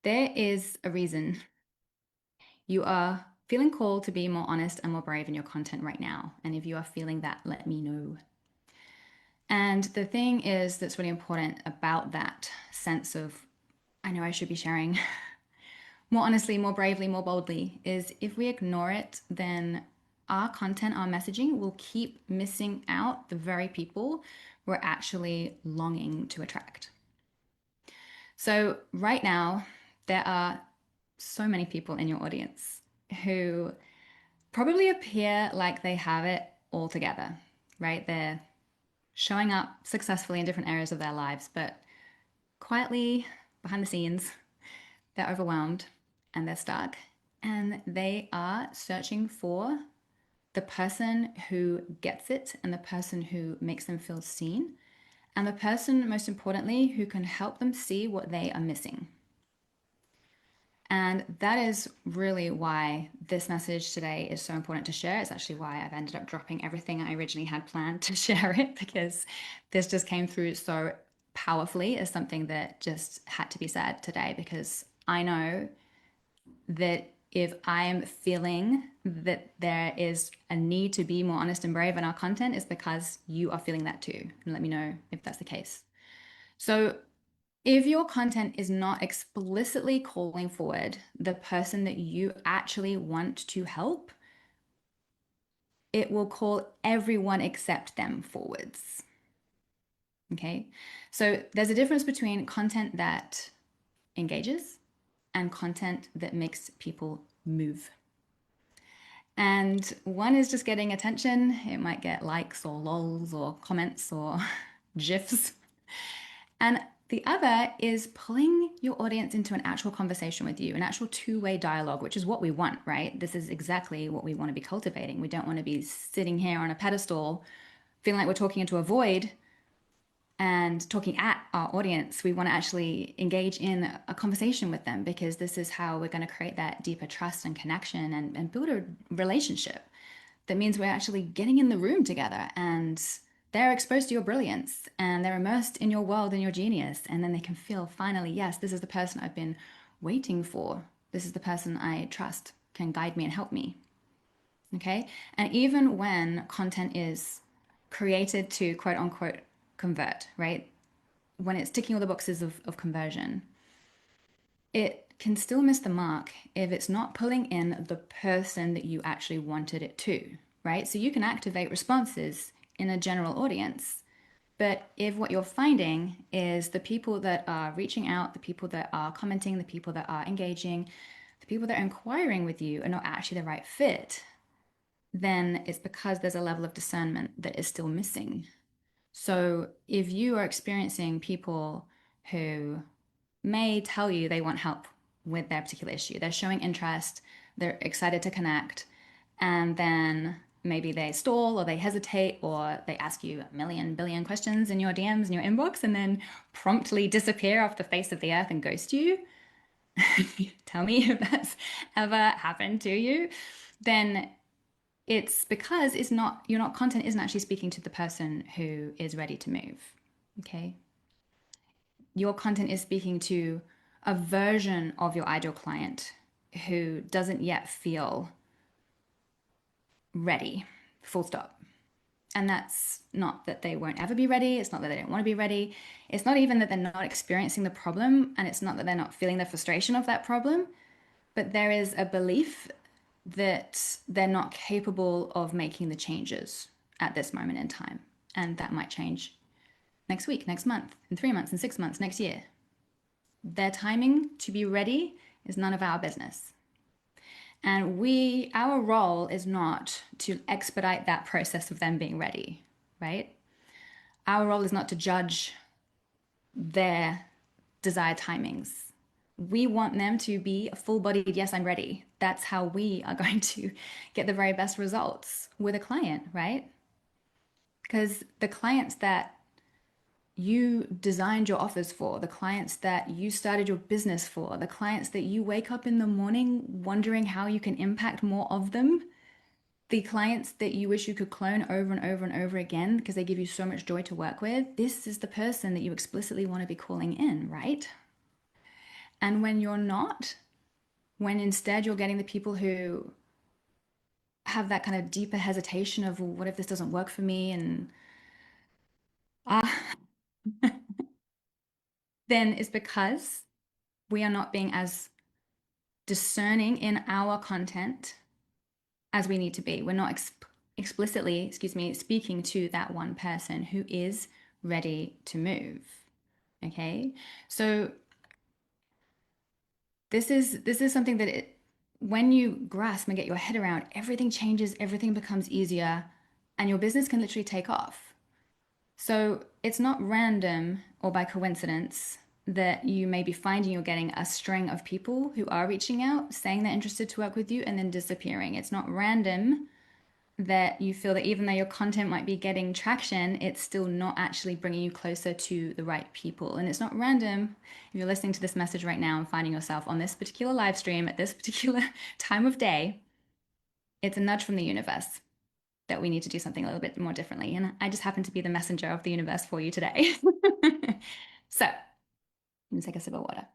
There is a reason you are feeling called to be more honest and more brave in your content right now. And if you are feeling that, let me know. And the thing is that's really important about that sense of, I know I should be sharing more honestly, more bravely, more boldly, is if we ignore it, then our content, our messaging will keep missing out the very people we're actually longing to attract. So, right now, there are so many people in your audience who probably appear like they have it all together, right? They're showing up successfully in different areas of their lives, but quietly behind the scenes, they're overwhelmed and they're stuck. And they are searching for the person who gets it and the person who makes them feel seen and the person, most importantly, who can help them see what they are missing. And that is really why this message today is so important to share. It's actually why I've ended up dropping everything I originally had planned to share it, because this just came through so powerfully as something that just had to be said today. Because I know that if I'm feeling that there is a need to be more honest and brave in our content, it's because you are feeling that too. And let me know if that's the case. So, if your content is not explicitly calling forward the person that you actually want to help, it will call everyone except them forwards. Okay. So there's a difference between content that engages and content that makes people move. And one is just getting attention. It might get likes or lols or comments or gifs. And the other is pulling your audience into an actual conversation with you, an actual two-way dialogue, which is what we want, right? This is exactly what we want to be cultivating. We don't want to be sitting here on a pedestal feeling like we're talking into a void and talking at our audience. We want to actually engage in a conversation with them, because this is how we're going to create that deeper trust and connection and build a relationship. That means we're actually getting in the room together and they're exposed to your brilliance and they're immersed in your world and your genius. And then they can feel finally, yes, this is the person I've been waiting for. This is the person I trust can guide me and help me. Okay. And even when content is created to quote unquote convert, right? When it's ticking all the boxes of conversion, it can still miss the mark if it's not pulling in the person that you actually wanted it to, right? So you can activate responses in a general audience, but if what you're finding is the people that are reaching out, the people that are commenting, the people that are engaging, the people that are inquiring with you are not actually the right fit, then it's because there's a level of discernment that is still missing. So if you are experiencing people who may tell you they want help with their particular issue, they're showing interest, they're excited to connect, and then maybe they stall or they hesitate or they ask you a million billion questions in your DMs in your inbox and then promptly disappear off the face of the earth and ghost you. Tell me if that's ever happened to you. Then it's because it's not, your not content isn't actually speaking to the person who is ready to move. Okay. Your content is speaking to a version of your ideal client who doesn't yet feel ready, full stop. And that's not that they won't ever be ready. It's not that they don't want to be ready. It's not even that they're not experiencing the problem. And it's not that they're not feeling the frustration of that problem. But there is a belief that they're not capable of making the changes at this moment in time. And that might change next week, next month, in 3 months, in 6 months, next year. Their timing to be ready is none of our business. And our role is not to expedite that process of them being ready, right? Our role is not to judge their desired timings. We want them to be a full bodied, yes, I'm ready. That's how we are going to get the very best results with a client, right? Because the clients that you designed your offers for, the clients that you started your business for, the clients that you wake up in the morning wondering how you can impact more of them, the clients that you wish you could clone over and over and over again because they give you so much joy to work with, this is the person that you explicitly want to be calling in, right? And when you're not, when instead you're getting the people who have that kind of deeper hesitation of, well, what if this doesn't work for me? And ah, then it's because we are not being as discerning in our content as we need to be. We're not explicitly, excuse me, speaking to that one person who is ready to move. Okay. So this is something that when you grasp and get your head around, everything changes, everything becomes easier, and your business can literally take off. So it's not random or by coincidence that you may be finding you're getting a string of people who are reaching out, saying they're interested to work with you, and then disappearing. It's not random that you feel that even though your content might be getting traction, it's still not actually bringing you closer to the right people. And it's not random if you're listening to this message right now and finding yourself on this particular live stream at this particular time of day. It's a nudge from the universe that we need to do something a little bit more differently. And I just happen to be the messenger of the universe for you today. So, let me take a sip of water.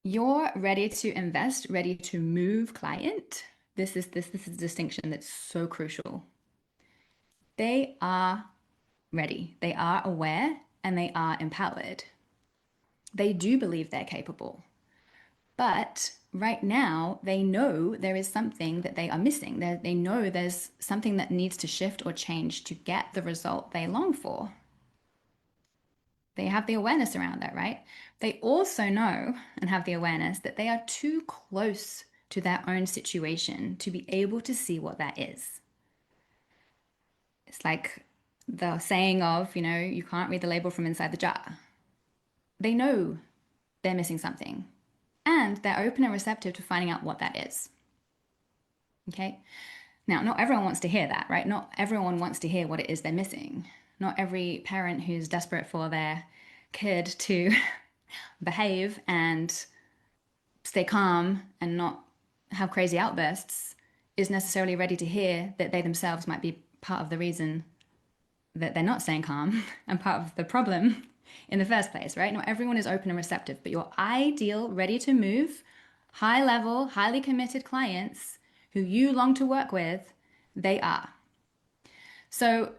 You're ready to invest, ready to move client. This is a distinction that's so crucial. They are ready. They are aware and they are empowered. They do believe they're capable. But right now, they know there is something that they are missing. They know there's something that needs to shift or change to get the result they long for. They have the awareness around that, right? They also know and have the awareness that they are too close to their own situation to be able to see what that is. It's like the saying of, you can't read the label from inside the jar. They know they're missing something and they're open and receptive to finding out what that is. Okay. Now, not everyone wants to hear that, right? Not everyone wants to hear what it is they're missing. Not every parent who's desperate for their kid to behave and stay calm and not have crazy outbursts is necessarily ready to hear that they themselves might be part of the reason that they're not staying calm and part of the problem in the first place, right? Not everyone is open and receptive, but your ideal, ready to move, high level, highly committed clients who you long to work with, they are. So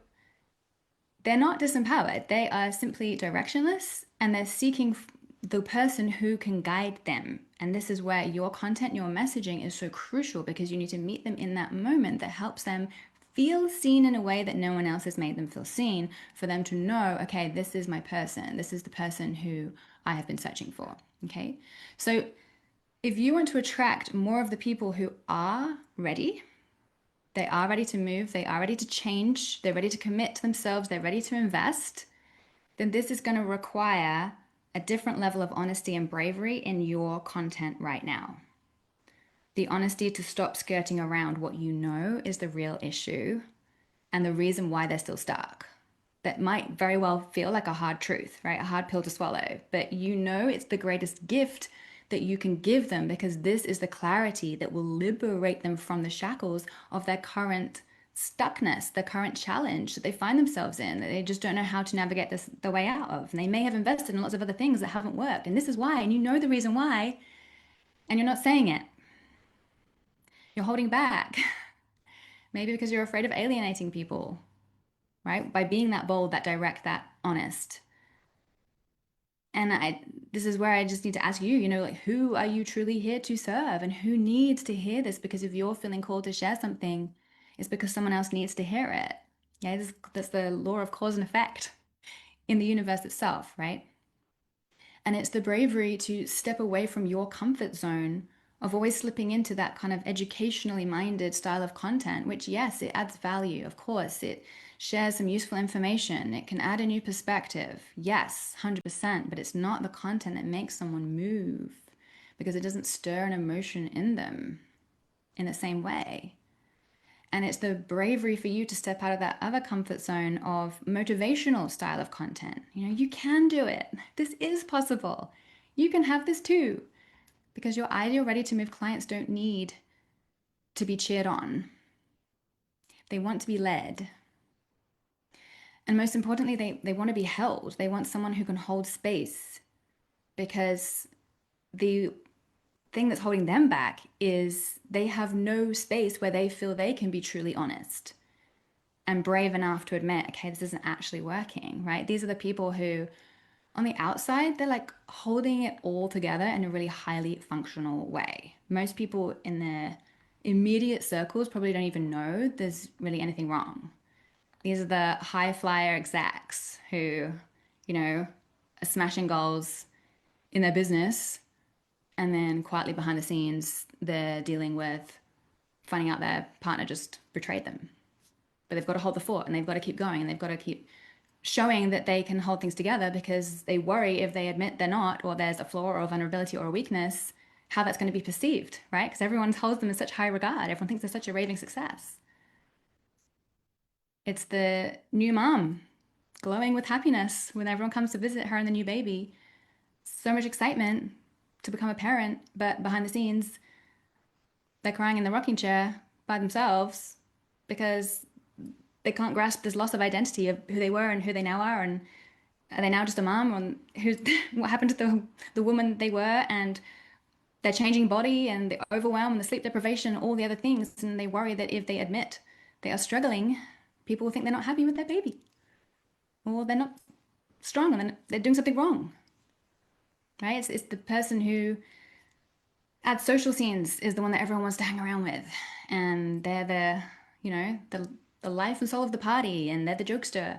they're not disempowered. They are simply directionless and they're seeking the person who can guide them. And this is where your content, your messaging is so crucial because you need to meet them in that moment that helps them feel seen in a way that no one else has made them feel seen, for them to know, okay, this is my person. This is the person who I have been searching for. Okay. So if you want to attract more of the people who are ready, they are ready to move, they are ready to change, they're ready to commit to themselves, they're ready to invest, then this is going to require a different level of honesty and bravery in your content right now. The honesty to stop skirting around what you know is the real issue and the reason why they're still stuck. That might very well feel like a hard truth, right? A hard pill to swallow, but it's the greatest gift that you can give them because this is the clarity that will liberate them from the shackles of their current stuckness, the current challenge that they find themselves in, that they just don't know how to navigate the way out of. And they may have invested in lots of other things that haven't worked. And this is why, and you know the reason why, and you're not saying it. You're holding back. Maybe because you're afraid of alienating people, right? By being that bold, that direct, that honest. And this is where I just need to ask you, like, who are you truly here to serve and who needs to hear this? Because if you're feeling called to share something, it's because someone else needs to hear it. Yeah, that's the law of cause and effect in the universe itself, right? And it's the bravery to step away from your comfort zone of always slipping into that kind of educationally minded style of content, which, yes, it adds value. Of course, it shares some useful information. It can add a new perspective. Yes, 100%, but it's not the content that makes someone move because it doesn't stir an emotion in them in the same way. And it's the bravery for you to step out of that other comfort zone of motivational style of content. You can do it. This is possible. You can have this too. Because your ideal ready to move clients don't need to be cheered on. They want to be led. And most importantly, they want to be held. They want someone who can hold space because the thing that's holding them back is they have no space where they feel they can be truly honest and brave enough to admit, okay, this isn't actually working, right? These are the people who, on the outside, they're like holding it all together in a really highly functional way. Most people in their immediate circles probably don't even know there's really anything wrong. These are the high flyer execs who, you know, are smashing goals in their business, and then quietly behind the scenes, they're dealing with finding out their partner just betrayed them. But they've got to hold the fort and they've got to keep going and they've got to keep showing that they can hold things together because they worry if they admit they're not, or there's a flaw or a vulnerability or a weakness, how that's going to be perceived, right? Because everyone holds them in such high regard. Everyone thinks they're such a raving success. It's the new mom glowing with happiness when everyone comes to visit her and the new baby. So much excitement to become a parent, but behind the scenes, they're crying in the rocking chair by themselves because they can't grasp this loss of identity of who they were and who they now are, and are they now just a mom, or who's what happened to the woman they were, and their changing body and the overwhelm and the sleep deprivation, all the other things, and they worry that if they admit they are struggling, people will think they're not happy with their baby, or they're not strong and they're doing something wrong, right? It's the person who at social scenes is the one that everyone wants to hang around with, and they're the life and soul of the party, and they're the jokester,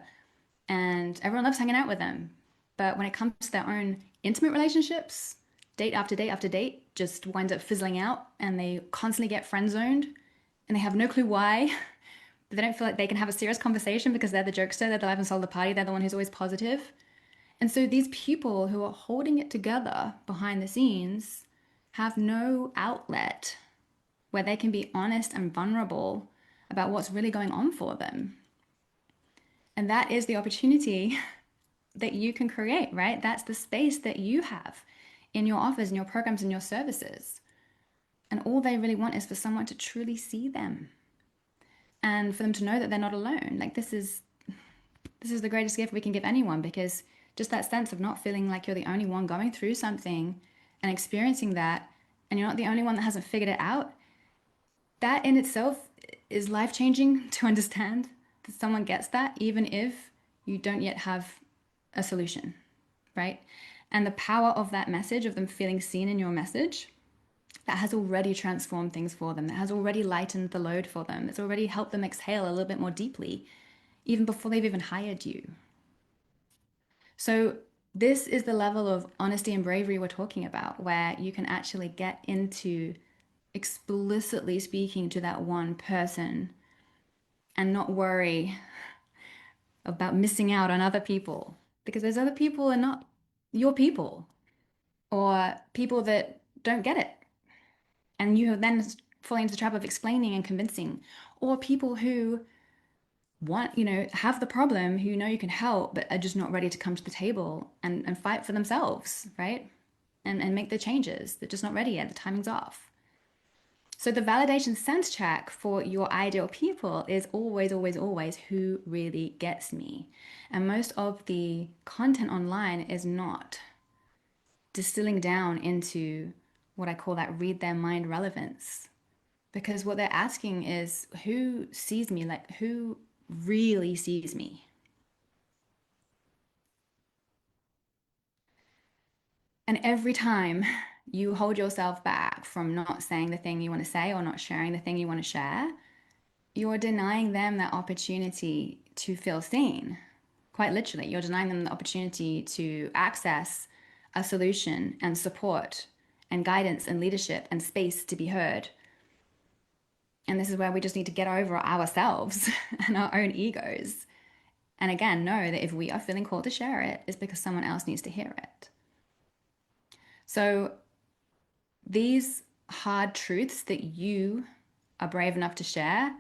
and everyone loves hanging out with them. But when it comes to their own intimate relationships, date after date after date just winds up fizzling out, and they constantly get friend zoned, and they have no clue why. But they don't feel like they can have a serious conversation because they're the jokester, they're the life and soul of the party, they're the one who's always positive. And so these people who are holding it together behind the scenes have no outlet where they can be honest and vulnerable about what's really going on for them. And that is the opportunity that you can create, right? That's the space that you have in your offers, in your programs, in your services. And all they really want is for someone to truly see them and for them to know that they're not alone. Like this is the greatest gift we can give anyone, because just that sense of not feeling like you're the only one going through something and experiencing that, and you're not the only one that hasn't figured it out, that in itself is life changing to understand that someone gets that, even if you don't yet have a solution, right? And the power of that message, of them feeling seen in your message, that has already transformed things for them, that has already lightened the load for them, it's already helped them exhale a little bit more deeply, even before they've even hired you. So, this is the level of honesty and bravery we're talking about, where you can actually get into explicitly speaking to that one person and not worry about missing out on other people, because those other people are not your people, or people that don't get it. And you then fall into the trap of explaining and convincing, or people who want, have the problem, who know you can help, but are just not ready to come to the table and fight for themselves, right? And make the changes. They're just not ready yet. The timing's off. So the validation sense check for your ideal people is always, always, always who really gets me. And most of the content online is not distilling down into what I call that read their mind relevance. Because what they're asking is who sees me, like who really sees me. And every time you hold yourself back from not saying the thing you want to say or not sharing the thing you want to share, you're denying them that opportunity to feel seen. Quite literally, you're denying them the opportunity to access a solution and support and guidance and leadership and space to be heard. And this is where we just need to get over ourselves and our own egos. And again, know that if we are feeling called to share it, it's because someone else needs to hear it. So these hard truths that you are brave enough to share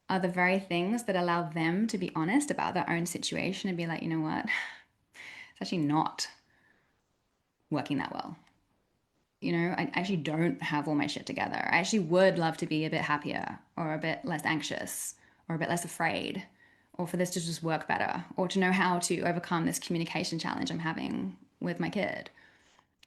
are the very things that allow them to be honest about their own situation and be like, you know what? It's actually not working that well. I actually don't have all my shit together. I actually would love to be a bit happier or a bit less anxious or a bit less afraid or for this to just work better, or to know how to overcome this communication challenge I'm having with my kid,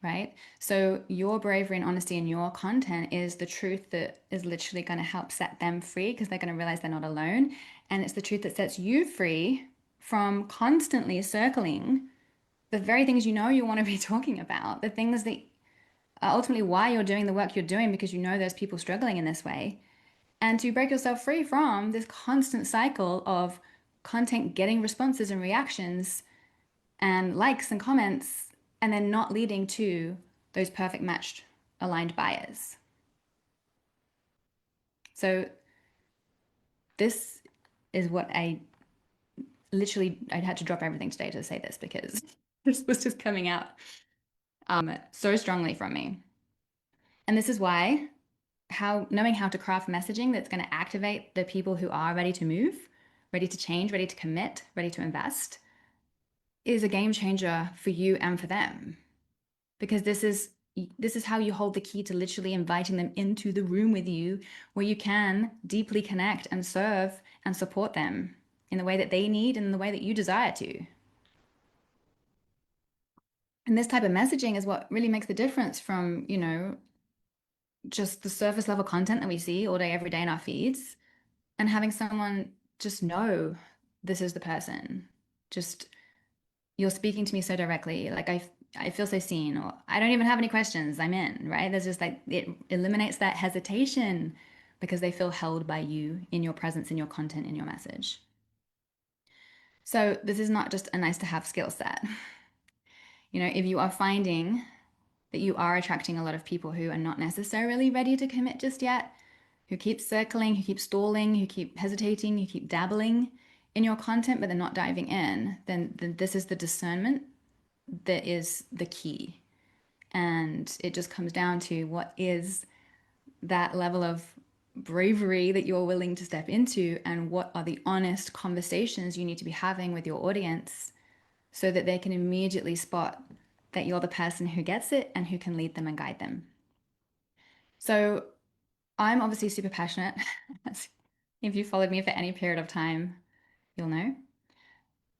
right? So your bravery and honesty in your content is the truth that is literally going to help set them free because they're going to realize they're not alone. And it's the truth that sets you free from constantly circling the very things you know you want to be talking about, the things that are ultimately why you're doing the work you're doing because you know there's people struggling in this way. And to break yourself free from this constant cycle of content getting responses and reactions and likes and comments and then not leading to those perfect matched aligned buyers. So this is what I had to drop everything today to say this because this was just coming out so strongly from me. And this is why how knowing how to craft messaging that's going to activate the people who are ready to move, ready to change, ready to commit, ready to invest is a game changer for you and for them. Because this is how you hold the key to literally inviting them into the room with you where you can deeply connect and serve and support them in the way that they need and in the way that you desire to. And this type of messaging is what really makes the difference from, just the surface level content that we see all day, every day in our feeds, and having someone just know this is the person. Just you're speaking to me so directly. Like I feel so seen, or I don't even have any questions. I'm in, right? There's just like it eliminates that hesitation because they feel held by you in your presence, in your content, in your message. So this is not just a nice to have skill set. If you are finding that you are attracting a lot of people who are not necessarily ready to commit just yet, who keep circling, who keep stalling, who keep hesitating, who keep dabbling in your content, but they're not diving in, then this is the discernment that is the key. And it just comes down to what is that level of bravery that you're willing to step into, and what are the honest conversations you need to be having with your audience so that they can immediately spot that you're the person who gets it and who can lead them and guide them. So I'm obviously super passionate. If you followed me for any period of time, you'll know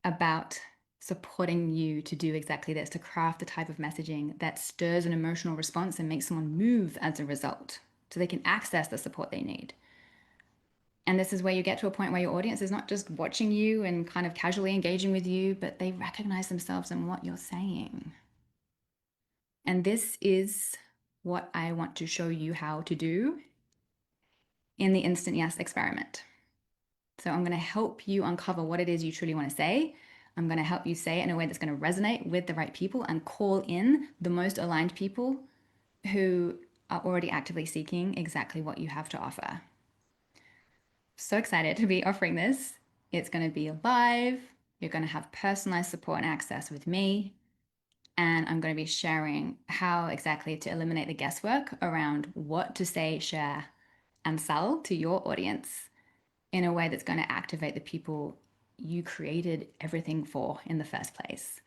about supporting you to do exactly this, to craft the type of messaging that stirs an emotional response and makes someone move as a result so they can access the support they need. And this is where you get to a point where your audience is not just watching you and kind of casually engaging with you, but they recognize themselves in what you're saying. And this is what I want to show you how to do in the Instant Yes experiment. So I'm going to help you uncover what it is you truly want to say. I'm going to help you say it in a way that's going to resonate with the right people and call in the most aligned people who are already actively seeking exactly what you have to offer. So excited to be offering this. It's going to be live. You're going to have personalized support and access with me. And I'm going to be sharing how exactly to eliminate the guesswork around what to say, share, and sell to your audience in a way that's going to activate the people you created everything for in the first place.